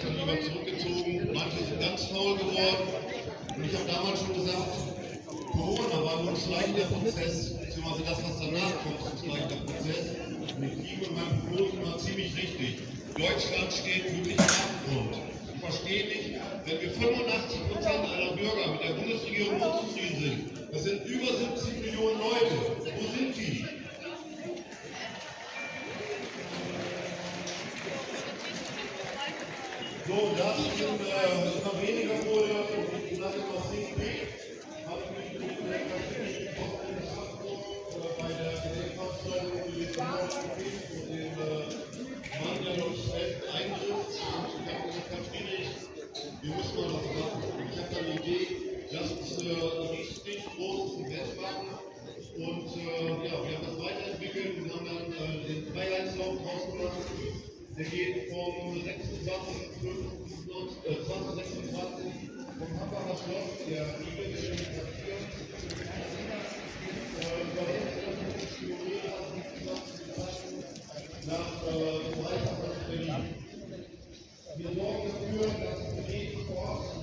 lieber zurückgezogen, manche sind ganz faul geworden. Und ich habe damals schon gesagt, Corona war nur ein schleichender Prozess, beziehungsweise das, was danach kommt, ist ein schleichender Prozess. Und ich liege mit meinem Prognosen mal ziemlich richtig. Deutschland steht wirklich am Abgrund. Ich verstehe nicht, wenn wir 85% aller Bürger mit der Bundesregierung unzufrieden sind, das sind über 70 Millionen Leute. Wo sind die? So, das sind immer weniger wohl, ich sage mal CSP, habe ich mich mit der bei der Gesellschaftssteuerung für die Kommunalpolitik und dem Mann, der uns eintrifft. Und ich habe gesagt, Herr Friedrich, wir müssen mal was machen. Ich habe da eine Idee, lasst uns richtig großes Invest machen. Und ja, wir haben das weiterentwickelt und haben dann den Freiheitslauf rausgemacht. Der geht vom 2026 vom Hambacher Schloss, der Liebe nach Berlin. Wir sorgen dafür, dass die Kollegen vor Ort